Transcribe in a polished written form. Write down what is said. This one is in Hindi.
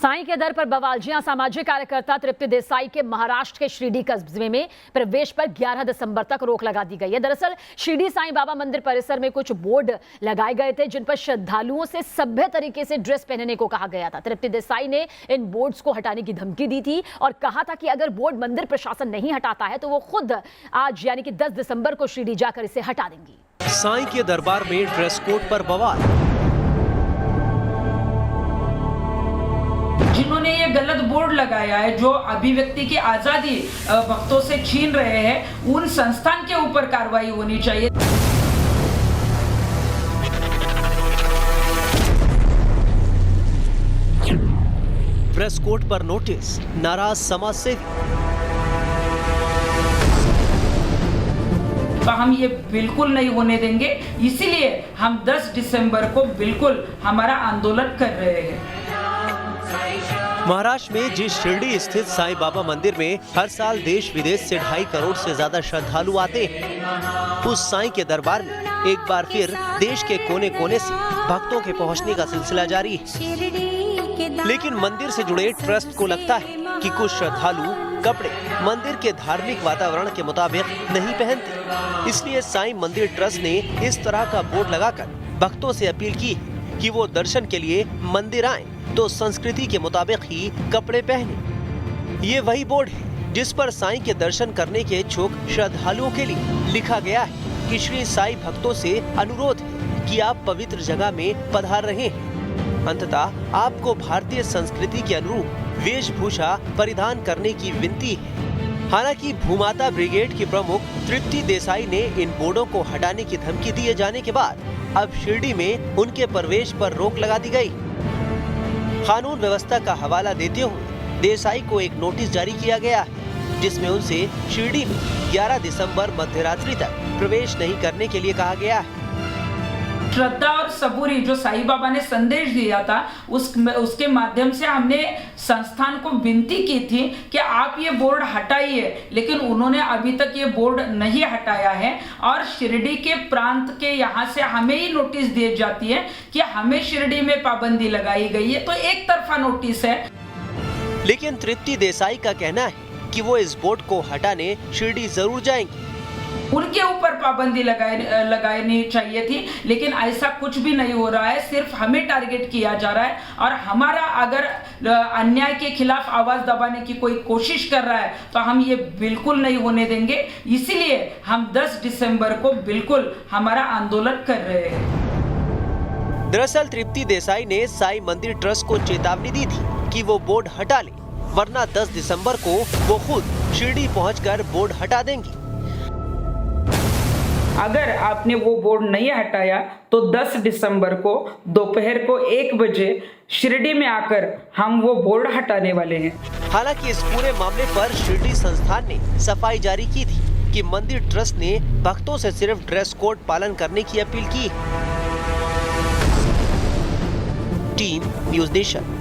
साईं के दर पर बवाल। जी हां, सामाजिक कार्यकर्ता तृप्ति देसाई के महाराष्ट्र के शिरडी कस्बे में प्रवेश पर 11 दिसंबर तक रोक लगा दी गई है। दरअसल शिरडी साईं बाबा मंदिर परिसर में कुछ बोर्ड लगाए गए थे जिन पर श्रद्धालुओं से सभ्य तरीके से ड्रेस पहनने को कहा गया था। तृप्ति देसाई ने इन बोर्ड्स को हटाने की धमकी दी थी और कहा था कि अगर बोर्ड मंदिर प्रशासन नहीं हटाता है तो वो खुद आज यानी कि 10 दिसंबर को शिरडी जाकर इसे हटा देंगी। साईं के दरबार में ड्रेस कोड पर बवाल। जिन्होंने ये गलत बोर्ड लगाया है, जो अभिव्यक्ति की आजादी भक्तों से छीन रहे हैं, उन संस्थान के ऊपर कार्रवाई होनी चाहिए। प्रेस कोड पर नोटिस, नाराज समाज सेवी। तो हम ये बिल्कुल नहीं होने देंगे, इसीलिए हम 10 दिसंबर को बिल्कुल हमारा आंदोलन कर रहे हैं। महाराष्ट्र में जिस शिरडी स्थित साईं बाबा मंदिर में हर साल देश विदेश से 2.5 करोड़ से ज्यादा श्रद्धालु आते हैं, उस साईं के दरबार में एक बार फिर देश के कोने कोने से भक्तों के पहुंचने का सिलसिला जारी है। लेकिन मंदिर से जुड़े ट्रस्ट को लगता है कि कुछ श्रद्धालु कपड़े मंदिर के धार्मिक वातावरण के मुताबिक नहीं पहनते, इसलिए साईं मंदिर ट्रस्ट ने इस तरह का बोर्ड लगाकर भक्तों से अपील की है कि वो दर्शन के लिए मंदिर आएं तो संस्कृति के मुताबिक ही कपड़े पहने। ये वही बोर्ड है जिस पर साईं के दर्शन करने के इच्छुक श्रद्धालुओं के लिए लिखा गया है कि श्री साईं भक्तों से अनुरोध है कि आप पवित्र जगह में पधार रहे हैं। अंततः आपको भारतीय संस्कृति के अनुरूप वेशभूषा परिधान करने की विनती है। हालांकि भूमाता ब्रिगेड की प्रमुख तृप्ति देसाई ने इन बोर्डों को हटाने की धमकी दिए जाने के बाद अब शिरडी में उनके प्रवेश पर रोक लगा दी गई। कानून व्यवस्था का हवाला देते हुए देसाई को एक नोटिस जारी किया गया है जिसमें उनसे शिरडी में 11 दिसंबर मध्यरात्रि तक प्रवेश नहीं करने के लिए कहा गया है। श्रद्धा और सबूरी जो साईं बाबा ने संदेश दिया था, उसके माध्यम से हमने संस्थान को विनती की थी कि आप ये बोर्ड हटाइए, लेकिन उन्होंने अभी तक ये बोर्ड नहीं हटाया है। और शिरडी के प्रांत के यहाँ से हमें ही नोटिस दी जाती है कि हमें शिरडी में पाबंदी लगाई गई है, तो एक तरफा नोटिस है। लेकिन तृप्ति देसाई का कहना है कि वो इस बोर्ड को हटाने शिरडी जरूर जाएंगे। उनके ऊपर पाबंदी लगानी चाहिए थी, लेकिन ऐसा कुछ भी नहीं हो रहा है। सिर्फ हमें टारगेट किया जा रहा है और हमारा अगर अन्याय के खिलाफ आवाज दबाने की कोई कोशिश कर रहा है तो हम ये बिल्कुल नहीं होने देंगे। इसीलिए हम 10 दिसंबर को बिल्कुल हमारा आंदोलन कर रहे हैं। दरअसल तृप्ति देसाई ने साईं मंदिर ट्रस्ट को चेतावनी दी थी कि वो बोर्ड हटा ले, वरना 10 दिसंबर को वो खुद शिरडी पहुंचकर बोर्ड हटा देंगी। अगर आपने वो बोर्ड नहीं हटाया तो 10 दिसंबर को दोपहर को 1 बजे शिरडी में आकर हम वो बोर्ड हटाने वाले हैं। हालांकि इस पूरे मामले पर शिरडी संस्थान ने सफाई जारी की थी कि मंदिर ट्रस्ट ने भक्तों से सिर्फ ड्रेस कोड पालन करने की अपील की। Team news nation.